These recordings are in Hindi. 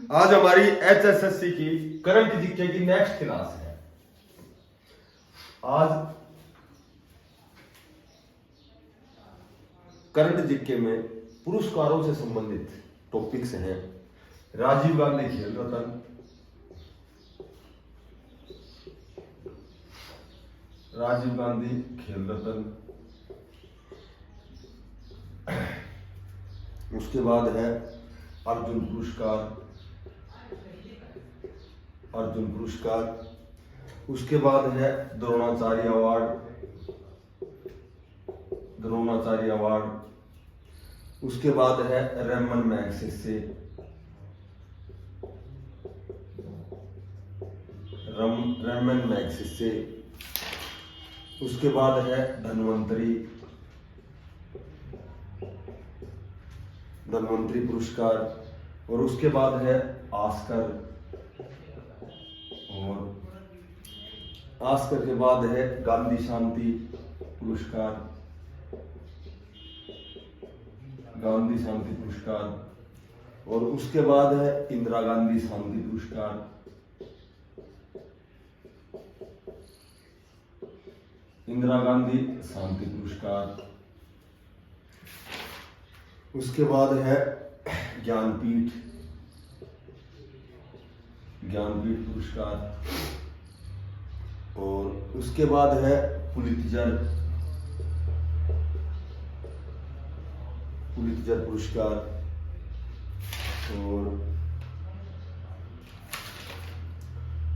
आज हमारी HSSC की करंट जीके की नेक्स्ट क्लास है। आज करंट जीके में पुरस्कारों से संबंधित टॉपिक्स हैं। राजीव गांधी खेल रत्न, राजीव गांधी खेल रत्न, उसके बाद है अर्जुन पुरस्कार, अर्जुन पुरस्कार, उसके बाद है द्रोणाचार्य अवार्ड, द्रोणाचार्य अवार्ड, उसके बाद है रेमन मैग्सेसे, रेमन मैग्सेसे, उसके बाद है धन्वंतरी, धन्वंतरी पुरस्कार, और उसके बाद है ऑस्कर, और ऑस्कर के बाद है गांधी शांति पुरस्कार, गांधी शांति पुरस्कार, और उसके बाद है इंदिरा गांधी शांति पुरस्कार, इंदिरा गांधी शांति पुरस्कार, उसके बाद है ज्ञानपीठ, ज्ञानपीठ पुरस्कार, और उसके बाद है पुलित्जर, पुलित्जर पुरस्कार, और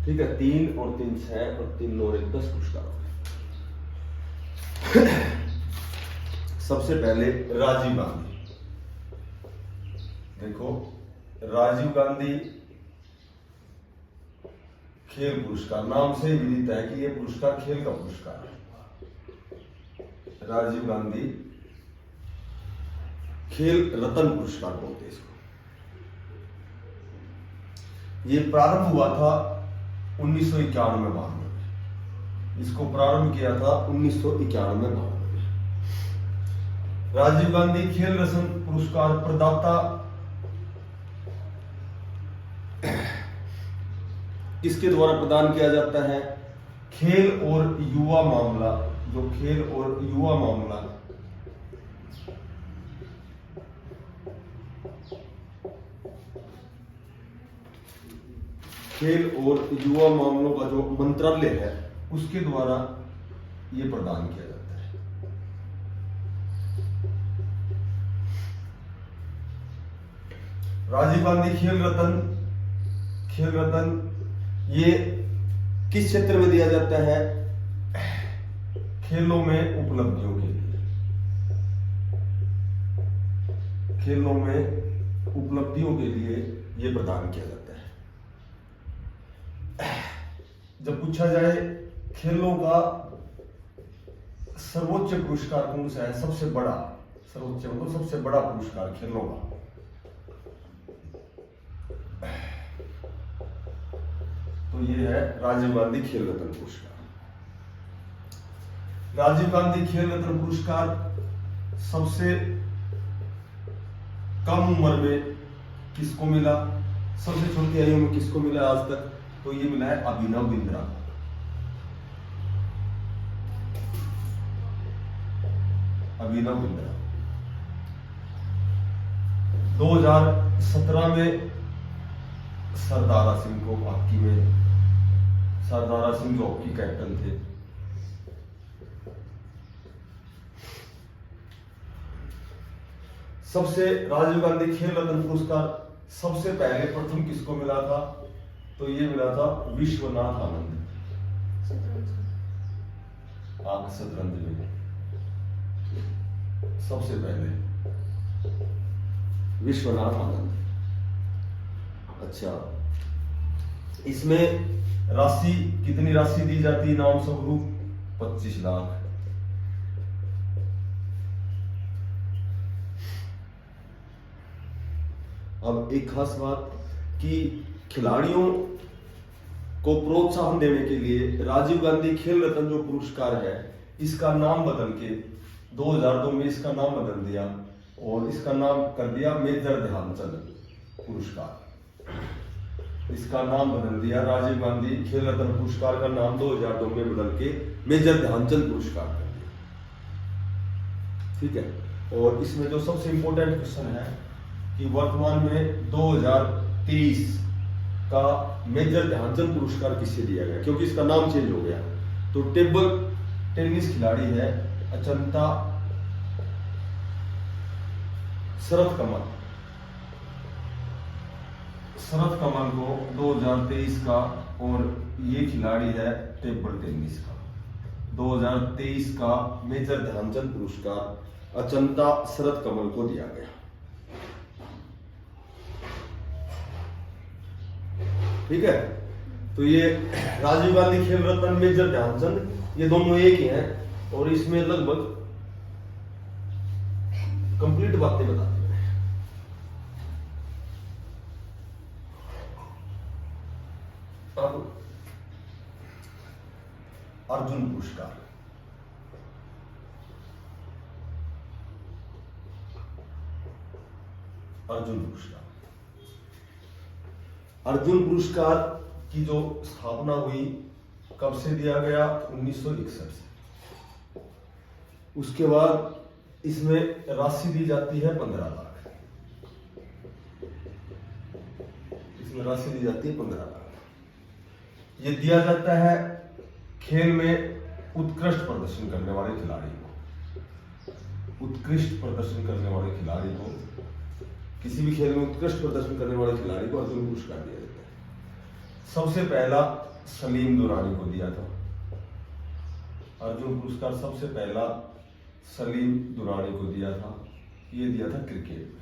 ठीक है 3 और 3 6 और 3 9 1 10 पुरस्कार हो गए। सबसे पहले राजीव गांधी। देखो, राजीव गांधी खेल पुरस्कार, नाम से ही विदित है कि यह पुरस्कार खेल का पुरस्कार है। राजीव गांधी खेल रत्न पुरस्कार बोलते हैं इसको। ये प्रारंभ हुआ था 1991 में, इसको प्रारंभ किया था 1991 में। राजीव गांधी खेल रत्न पुरस्कार प्रदाता किसके द्वारा प्रदान किया जाता है? खेल और युवा मामला, जो खेल और युवा मामला खेल और युवा मामलों का जो मंत्रालय है उसके द्वारा यह प्रदान किया जाता है। राजीव गांधी खेल रत्न, खेल रत्न ये किस क्षेत्र में दिया जाता है? खेलों में उपलब्धियों के लिए, खेलों में उपलब्धियों के लिए यह प्रदान किया जाता है। जब पूछा जाए खेलों का सर्वोच्च पुरस्कार कौन सा है, सबसे बड़ा, सर्वोच्च मतलब सबसे बड़ा पुरस्कार खेलों का, तो ये है राजीव गांधी खेल रत्न पुरस्कार। राजीव गांधी खेल रत्न पुरस्कार सबसे कम उम्र में किसको मिला, सबसे छोटी आयु में किसको मिला आज तक? तो ये मिला है अभिनव बिंद्रा। अभिनव बिंद्रा 2017 में सरदारा सिंह को हॉकी में, सरदारा सिंह जो हॉकी कैप्टन थे, सबसे राजीव गांधी खेल रत्न पुरस्कार सबसे पहले प्रथम किसको मिला था? तो ये मिला था विश्वनाथ आनंद, शतरंज में सबसे पहले विश्वनाथ आनंद। अच्छा, इसमें राशि कितनी राशि दी जाती है? इनाम स्वरूप 25 लाख। अब एक खास बात कि खिलाड़ियों को प्रोत्साहन देने के लिए राजीव गांधी खेल रत्न जो पुरस्कार है इसका नाम बदल के 2002 में इसका नाम बदल दिया और इसका नाम कर दिया मेजर ध्यानचंद पुरस्कार। इसका नाम बदल दिया, राजीव गांधी खेल रत्न पुरस्कार का नाम 2002 में बदल के मेजर ध्यानचंद पुरस्कार कर दिया। ठीक है। और इसमें जो सबसे इंपॉर्टेंट क्वेश्चन है कि वर्तमान में 2023 का मेजर ध्यानचंद पुरस्कार किसे दिया गया, क्योंकि इसका नाम चेंज हो गया। तो टेबल टेनिस खिलाड़ी है अचंता शरद कमल। शरद कमल को 2023 का, और ये खिलाड़ी है टेबल टेनिस का, 2023 का मेजर ध्यानचंद पुरस्कार अचंता शरद कमल को दिया गया। ठीक है। तो ये राजीव गांधी खेल रत्न, मेजर ध्यानचंद, ये दोनों एक ही हैं और इसमें लगभग कंप्लीट बातें बताते हैं। अब अर्जुन पुरस्कार। अर्जुन पुरस्कार, अर्जुन पुरस्कार की जो स्थापना हुई कब से दिया गया, 1961 से। उसके बाद इसमें राशि दी जाती है 15 लाख। इसमें राशि दी जाती है 15 लाख। ये दिया जाता है खेल में उत्कृष्ट प्रदर्शन करने वाले खिलाड़ी को। उत्कृष्ट प्रदर्शन करने वाले खिलाड़ी को, किसी भी खेल में उत्कृष्ट प्रदर्शन करने वाले खिलाड़ी को अर्जुन पुरस्कार दिया जाता है। सबसे पहला सलीम दुरानी को दिया था अर्जुन पुरस्कार, सबसे पहला सलीम दुरानी को दिया था। ये दिया था क्रिकेट में।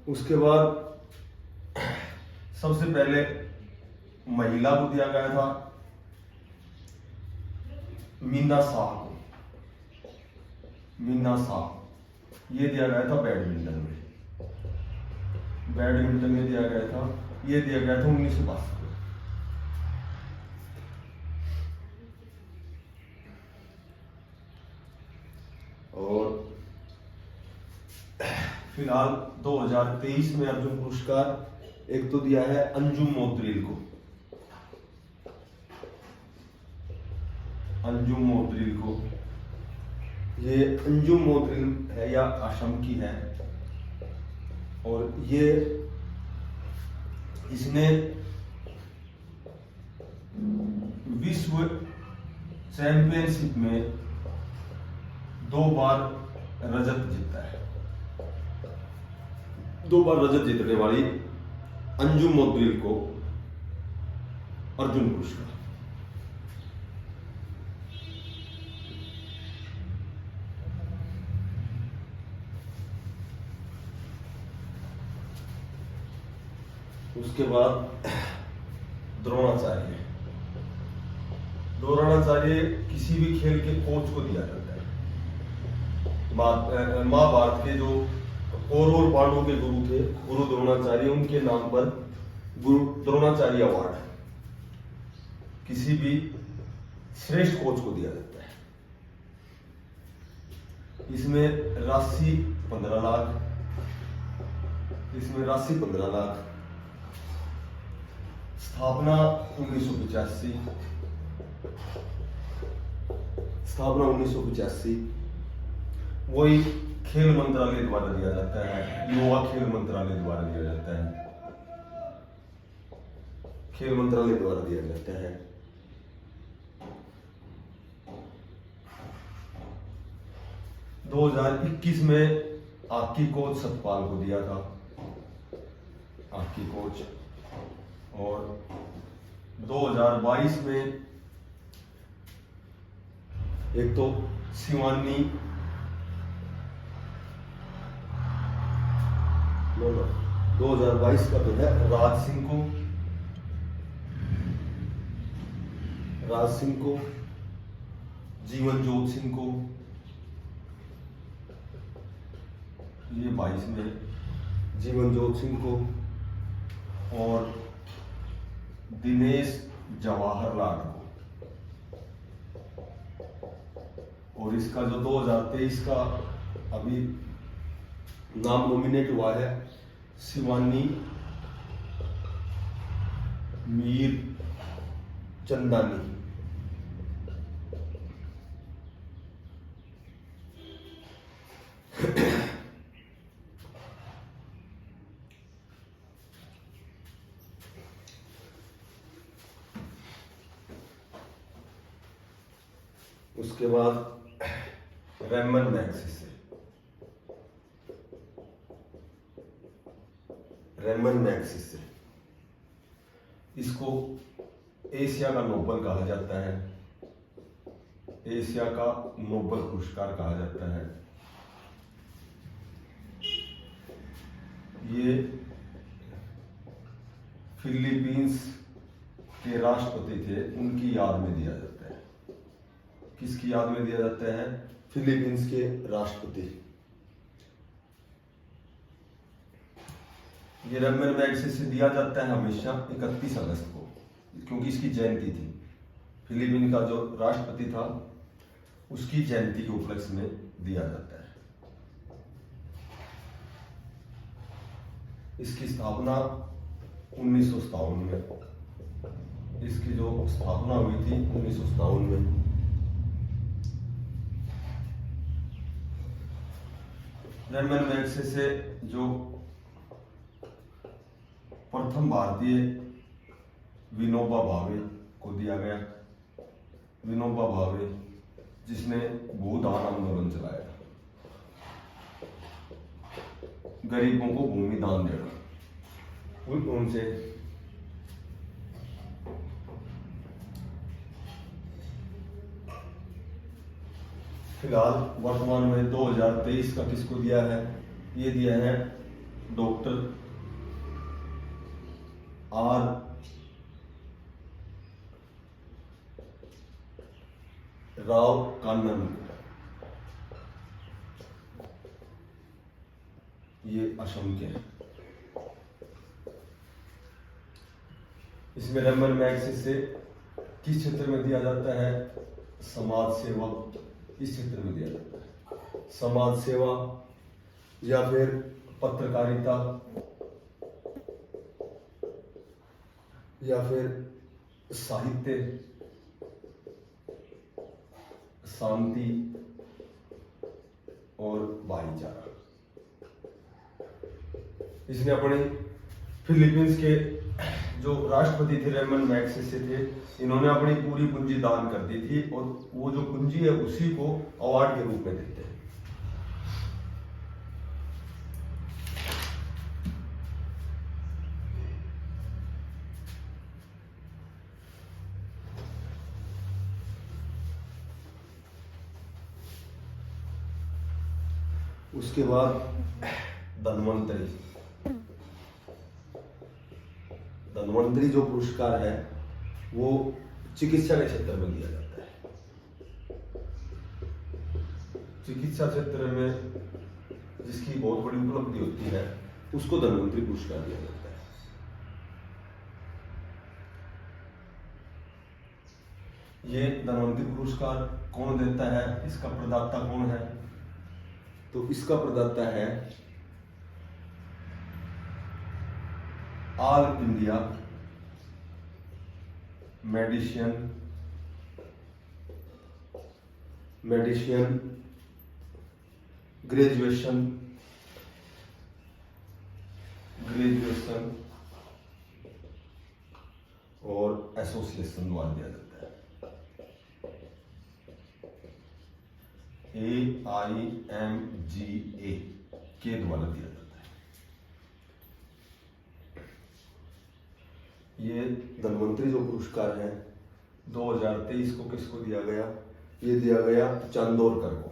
उसके बाद सबसे पहले महिला को दिया गया था मीना शाह को। मीना शाह, ये दिया गया था बैडमिंटन में। बैडमिंटन में दिया गया था, ये दिया गया था 1962 में। और फिलहाल 2023 में अर्जुन पुरस्कार एक तो दिया है अंजुम मोत्रिल को। अंजुम मोत्रिल को, ये अंजुम मोत्रिल है या असम की है, और ये इसने विश्व चैंपियनशिप में 2 बार रजत जीता है। 2 बार रजत जीतने वाली अंजुम मोत्रिल को अर्जुन पुरस्कार। उसके बाद द्रोणाचार्य। द्रोणाचार्य किसी भी खेल के कोच को दिया जाता है। महाभारत के जो कौरव और पांडवों के गुरु थे, गुरु द्रोणाचार्य, उनके नाम पर गुरु द्रोणाचार्य अवार्ड किसी भी श्रेष्ठ कोच को दिया जाता है। इसमें राशि 15 लाख। इसमें राशि 15 लाख। स्थापना 1985। स्थापना 1985। वही खेल मंत्रालय द्वारा दिया जाता है, युवा खेल मंत्रालय द्वारा दिया जाता है। खेल मंत्रालय द्वारा दिया जाता है। - 2021 में आकी कोच सतपाल को दिया था। आकी कोच। और 2022 में एक तो शिवानी 2022 का तो है राज सिंह को, जीवनजोत सिंह को, ये 22 में जीवनजोत सिंह को, और दिनेश जवाहरलाल को। और इसका जो 2023 का अभी नाम नॉमिनेट हुआ है, शिवानी मीर चंदानी। उसके बाद रेमन मैग्सेसे, रेमन मैग्सेसे, इसको एशिया का नोबल कहा जाता है, एशिया का नोबल पुरस्कार कहा जाता है। ये फिलीपींस के राष्ट्रपति थे, उनकी याद में दिया जाता है। किसकी याद में दिया जाता है? फिलीपींस के राष्ट्रपति। ये रेमन मैग्सेसे दिया जाता है हमेशा 31 अगस्त को, क्योंकि इसकी जयंती थी। फिलीपीन का जो राष्ट्रपति था उसकी जयंती के उपलक्ष्य में दिया जाता है। इसकी स्थापना 1957 में, इसकी जो स्थापना हुई थी 1957 में। रेमन मैग्सेसे जो प्रथम भारतीय विनोबा भावे को दिया गया। विनोबा भावे जिसने भूदान आंदोलन चलाया, गरीबों को भूमि दान देना, उनसे फिलहाल वर्तमान में 2023 का किसको दिया है? ये दिया है डॉक्टर आर राव कान्नन। ये असम के हैं। इसमें रेमन मैग्सेसे किस क्षेत्र में दिया जाता है? समाज सेवा, इस क्षेत्र में दिया जाता है। समाज सेवा या फिर पत्रकारिता या फिर साहित्य, शांति और भाईचारा। इसने अपने फिलीपींस के जो राष्ट्रपति थे रेमन मैग्सेसे थे, इन्होंने अपनी पूरी पूंजी दान कर दी थी और वो जो पूंजी है उसी को अवार्ड के रूप में देते हैं। उसके बाद धन्वंतरी। धन्वंतरी जो पुरस्कार है वो चिकित्सा के क्षेत्र में दिया जाता है। चिकित्सा क्षेत्र में जिसकी बहुत बड़ी उपलब्धि होती है उसको धन्वंतरी पुरस्कार दिया जाता है। ये धन्वंतरी पुरस्कार कौन देता है? इसका प्रदाता कौन है? तो इसका प्रदाता है ऑल इंडिया मेडिसिन ग्रेजुएशन और एसोसिएशन द्वारा दिया जाता है। AIMGA के द्वारा दिया जाता है। ये धन्वंतरी जो पुरस्कार है 2023 को किसको दिया गया? ये दिया गया चांदोरकर को।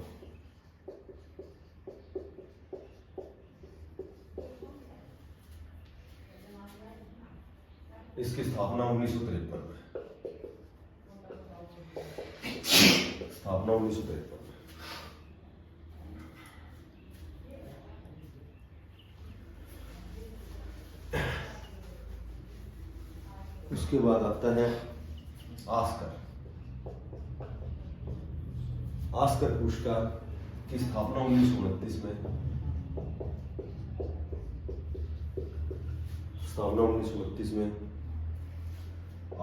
इसकी स्थापना 1953 में, स्थापना 1953 में। उसके बाद आता है ऑस्कर। ऑस्कर पुरस्कार की स्थापना 1929 में स्थापना 1932 में।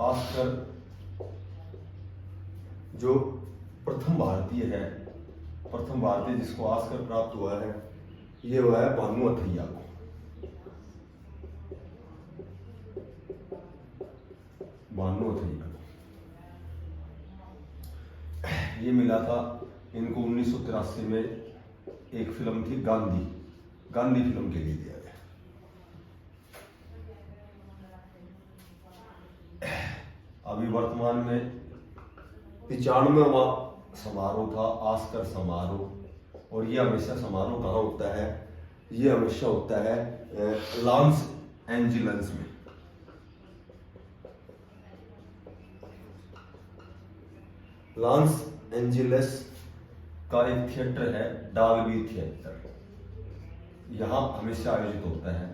ऑस्कर जो प्रथम भारतीय जिसको ऑस्कर प्राप्त हुआ है, ये हुआ है भानु अथैया को। ये मिला था इनको 1983 में, एक फिल्म थी गांधी फिल्म के लिए दिया गया। अभी वर्तमान में 95वां समारोह था, ऑस्कर समारोह, और ये हमेशा समारोह कहाँ होता है? ये हमेशा होता है लॉस एंजिल्स में। लॉस एंजिल्स का एक थिएटर है, डॉल्बी थिएटर, यहाँ हमेशा आयोजित होता है,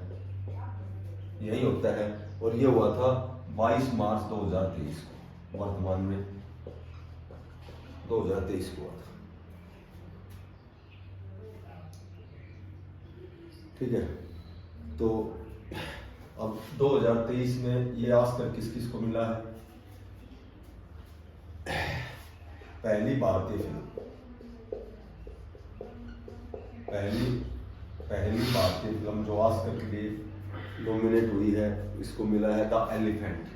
यही होता है। और ये हुआ था 22 मार्च 2023 को, वर्तमान में 2023 को हुआ था। ठीक है, तो अब 2023 में ये ऑस्कर किस किस को मिला है? पहली भारतीय फिल्म, पहली भारतीय फिल्म जो ऑस्कर के लिए नॉमिनेट हुई है, इसको मिला है द एलिफेंट।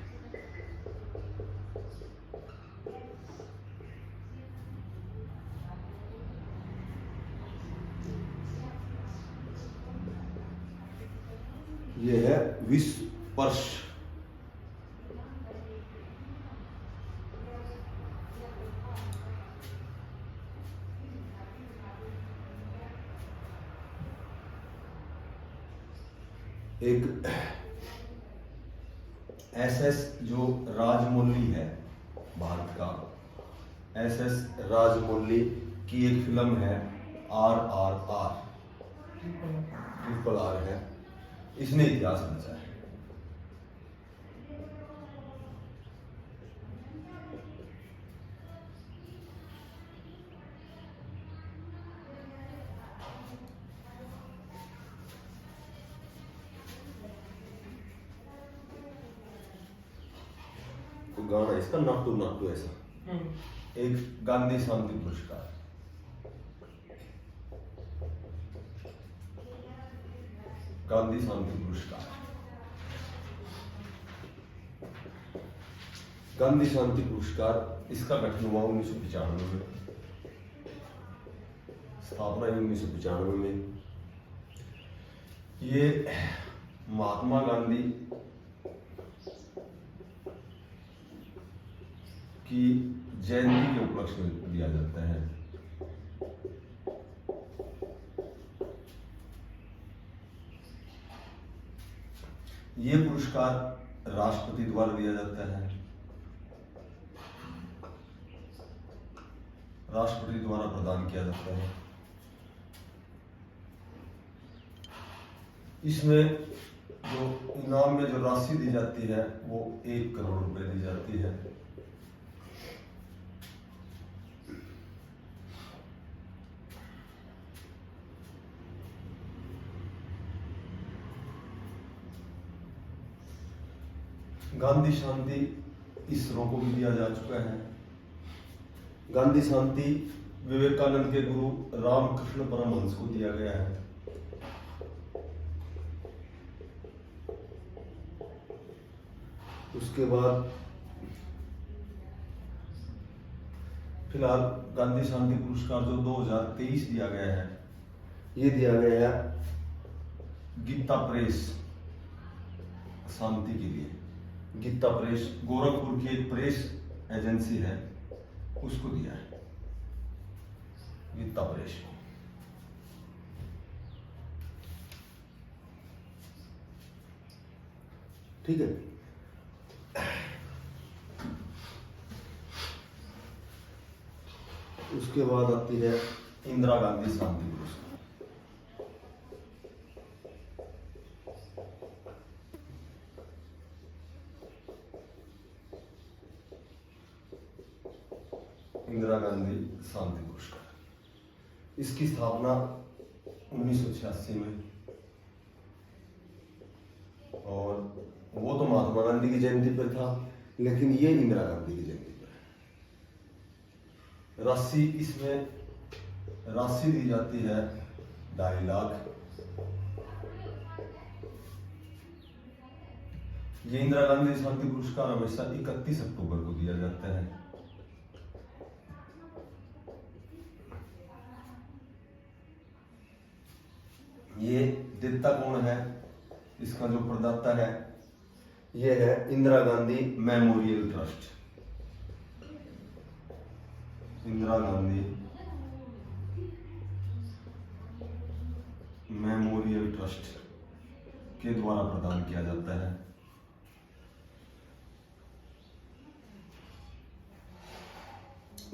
ये है विस्पर्श। एक एसएस जो राजमौली है भारत का, एसएस राजमौली की एक फिल्म है RRR, ट्रिपल आर है, इसने इतिहास रचा है। तो गाना इसका नाटू ऐसा। एक गांधी शांति पुरस्कार, गांधी शांति पुरस्कार, गांधी शांति पुरस्कार, इसका गठन हुआ 1995 में, स्थापना 1995 में। ये महात्मा गांधी की जयंती के उपलक्ष्य में दिया जाता है। ये पुरस्कार राष्ट्रपति द्वारा दिया जाता है, राष्ट्रपति द्वारा प्रदान किया जाता है। इसमें जो इनाम में जो राशि दी जाती है वो 1 करोड़ रुपए दी जाती है। गांधी शांति इसरो को भी दिया जा चुका है। गांधी शांति विवेकानंद के गुरु रामकृष्ण परमहंस को दिया गया है। उसके बाद फिलहाल गांधी शांति पुरस्कार जो 2023 दिया गया है, ये दिया गया है गीता प्रेस शांति के लिए। गीता प्रेस गोरखपुर की एक प्रेस एजेंसी है, उसको दिया है गीता प्रेस को। ठीक है, उसके बाद आती है इंदिरा गांधी शांति पुरस्कार। इंदिरा गांधी शांति पुरस्कार, इसकी स्थापना 1986 में और वो तो महात्मा गांधी की जयंती पर था, लेकिन ये इंदिरा गांधी की जयंती पर है। राशि इसमें राशि दी जाती है 2.5 लाख। ये इंदिरा गांधी शांति पुरस्कार हमेशा 31 अक्टूबर को दिया जाता है। ये देता कौन है, इसका जो प्रदाता है ये है Indira Gandhi memorial trust. Indira Gandhi memorial trust के द्वारा प्रदान किया जाता है।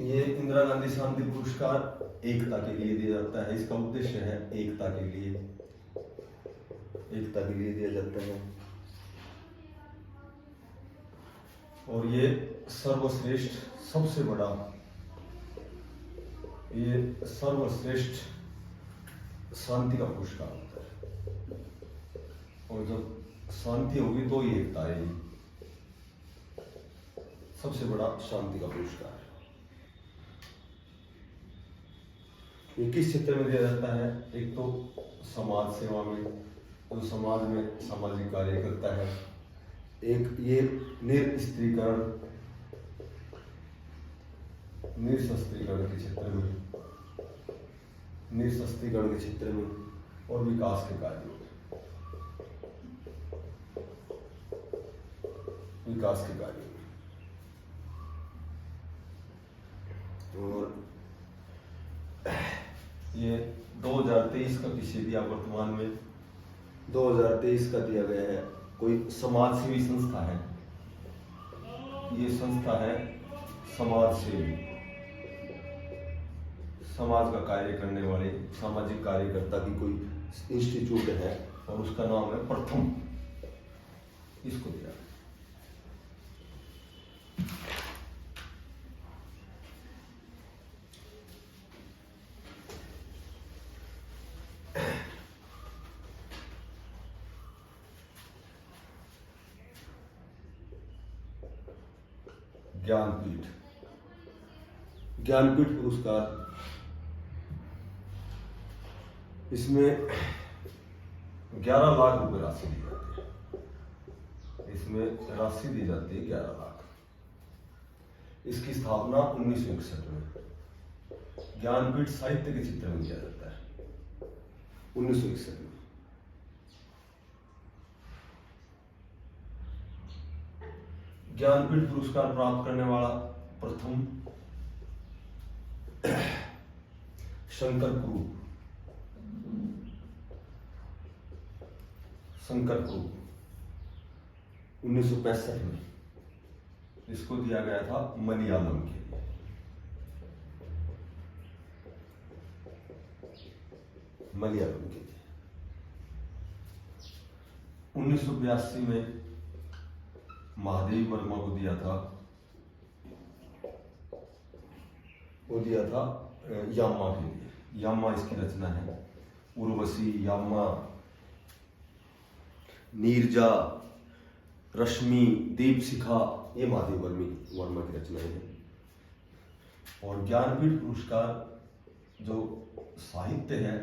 ये इंदिरा गांधी शांति पुरस्कार एकता के लिए दिया जाता है। इसका उद्देश्य है एकता के लिए दिया जाता है। और ये सर्वश्रेष्ठ सबसे बड़ा, ये सर्वश्रेष्ठ शांति का पुरस्कार होता है। और जब शांति होगी तो ही एकता आएगी। सबसे बड़ा शांति का पुरस्कार ये किस क्षेत्र में दिया जाता है? एक तो समाज सेवा में, जो समाज में सामाजिक कार्य करता है। एक ये निरस्त्रीकरण के क्षेत्र में, और विकास के कार्यों में, और ये 2023 का किसी दिया, वर्तमान में 2023 का दिया गया है। कोई समाज सेवी संस्था है, ये संस्था है समाज सेवी, समाज का कार्य करने वाले सामाजिक कार्यकर्ता की कोई इंस्टीट्यूट है, और उसका नाम है प्रथम। इसको दिया ज्ञानपीठ पुरस्कार। इसमें 11 लाख रुपए राशि दी जाती है। इसमें राशि दी जाती है 11 लाख। इसकी स्थापना 1961 में ज्ञानपीठ साहित्य के क्षेत्र में किया जाता है। 1961 में ज्ञानपीठ पुरस्कार प्राप्त करने वाला प्रथम शंकर क्रूप 1965 में इसको दिया गया था मलयालम के लिए। मलयालम के लिए 1982 में महादेव वर्मा को दिया था, वो दिया था यामा के लिए। यामा इसकी रचना है। उर्वशी, यामा, नीरजा, रश्मि, दीपशिखा, ये महादेव वर्मा की रचनाएं हैं। और ज्ञानपीठ पुरस्कार जो साहित्य है,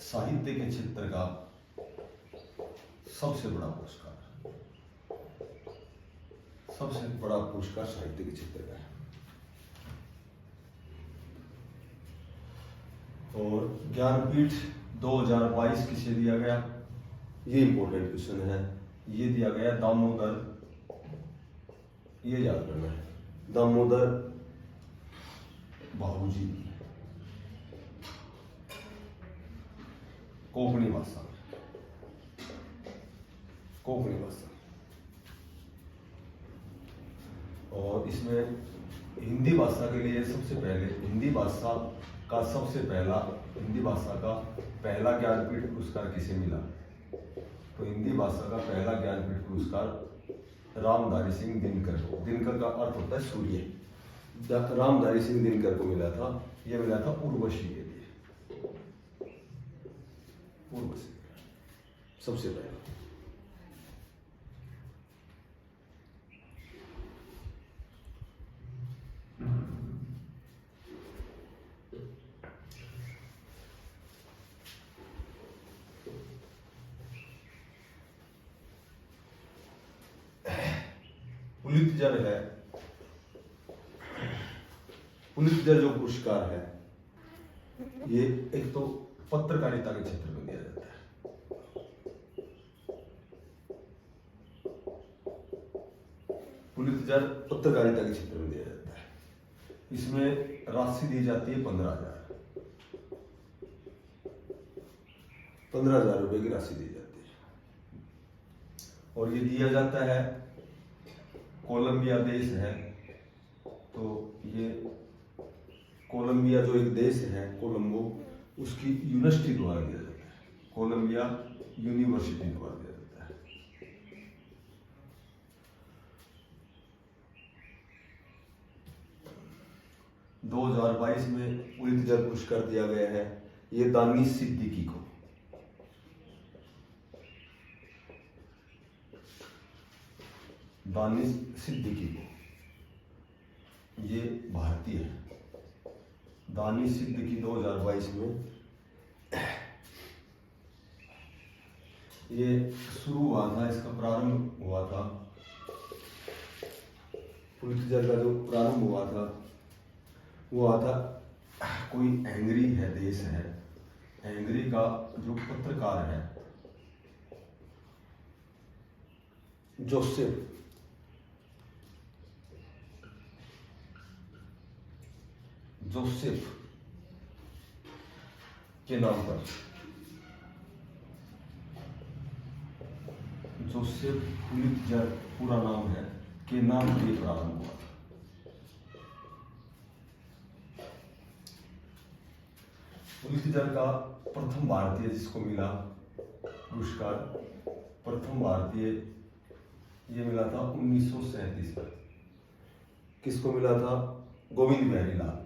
साहित्य के क्षेत्र का सबसे बड़ा पुरस्कार, साहित्य के क्षेत्र का है। और ज्ञानपीठ 2022 किसे दिया गया? ये इंपॉर्टेंट क्वेश्चन है। ये दिया गया दामोदर, ये याद करना है, दामोदर बाबूजी, कोंकणी भाषा। और इसमें हिंदी भाषा के लिए सबसे पहले, हिंदी भाषा का पहला ज्ञानपीठ पुरस्कार किसे मिला? तो हिंदी भाषा का पहला ज्ञानपीठ पुरस्कार रामधारी सिंह दिनकर को, दिनकर का अर्थ होता है सूर्य, रामधारी सिंह दिनकर को मिला था। यह मिला था उर्वशी के लिए। उर्वशी सबसे पहला। पुलित्जर है, पुलित्जर जो पुरस्कार है ये एक तो पत्रकारिता के क्षेत्र में दिया जाता है। पुलित्जर पत्रकारिता के क्षेत्र में दिया जाता है। इसमें राशि दी जाती है 15,000 रुपए की राशि दी जाती है। और ये दिया जाता है, कोलंबिया देश है, तो ये कोलंबिया जो एक देश है, कोलंबो, उसकी यूनिवर्सिटी द्वारा दिया जाता है। कोलंबिया यूनिवर्सिटी द्वारा दिया जाता है। – 2022 में पुलित्जर पुरस्कार दिया गया है ये दानिश सिद्दीकी को। दानिश सिद्दीकी को, ये भारतीय है। दानिश सिद्दीकी 2022 में ये शुरू हुआ था, इसका प्रारंभ हुआ था, पुलित्जर का जो प्रारंभ हुआ था वो हुआ था, कोई हंगरी है, देश है, हंगरी का जो पत्रकार है जोसेफ के नाम पर, जोसेफ पुलित्जर पूरा नाम है, के नाम से प्रारंभ हुआ था। पुलित्जर का प्रथम भारतीय जिसको मिला पुरस्कार, प्रथम भारतीय ये मिला था 1937 में। किसको मिला था? गोविंद बिहारी लाल।